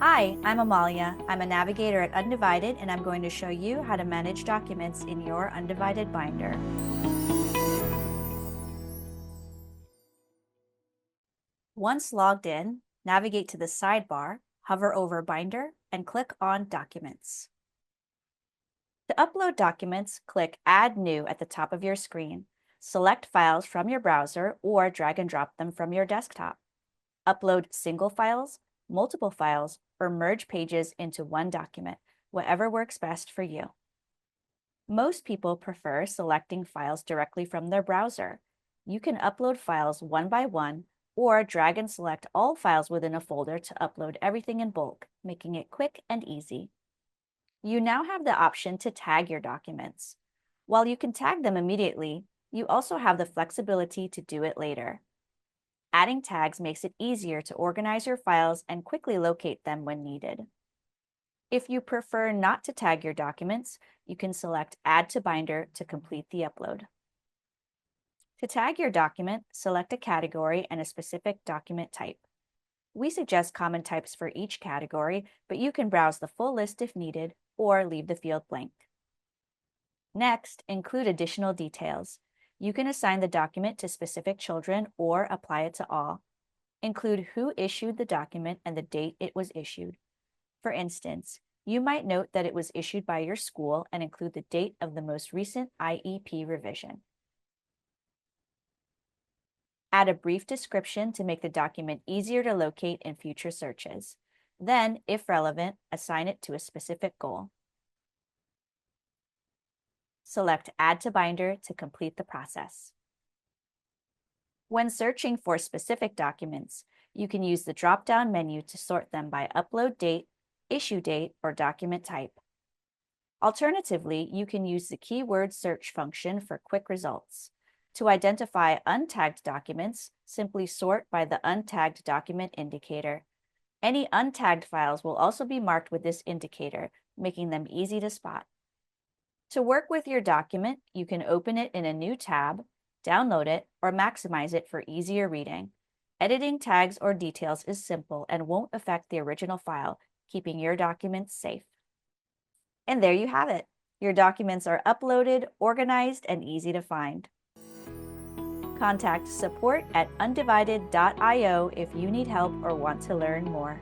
Hi, I'm Amalia. I'm a navigator at Undivided, and I'm going to show you how to manage documents in your Undivided binder. Once logged in, navigate to the sidebar, hover over Binder, and click on Documents. To upload documents, click Add New at the top of your screen. Select files from your browser or drag and drop them from your desktop. Upload single files, multiple files, or merge pages into one document, whatever works best for you. Most people prefer selecting files directly from their browser. You can upload files one by one or drag and select all files within a folder to upload everything in bulk, making it quick and easy. You now have the option to tag your documents. While you can tag them immediately, you also have the flexibility to do it later. Adding tags makes it easier to organize your files and quickly locate them when needed. If you prefer not to tag your documents, you can select Add to Binder to complete the upload. To tag your document, select a category and a specific document type. We suggest common types for each category, but you can browse the full list if needed or leave the field blank. Next, include additional details. You can assign the document to specific children or apply it to all. Include who issued the document and the date it was issued. For instance, you might note that it was issued by your school and include the date of the most recent IEP revision. Add a brief description to make the document easier to locate in future searches. Then, if relevant, assign it to a specific goal. Select Add to Binder to complete the process. When searching for specific documents, you can use the drop-down menu to sort them by upload date, issue date, or document type. Alternatively, you can use the keyword search function for quick results. To identify untagged documents, simply sort by the untagged document indicator. Any untagged files will also be marked with this indicator, making them easy to spot. To work with your document, you can open it in a new tab, download it, or maximize it for easier reading. Editing tags or details is simple and won't affect the original file, keeping your documents safe. And there you have it. Your documents are uploaded, organized, and easy to find. Contact support@undivided.io if you need help or want to learn more.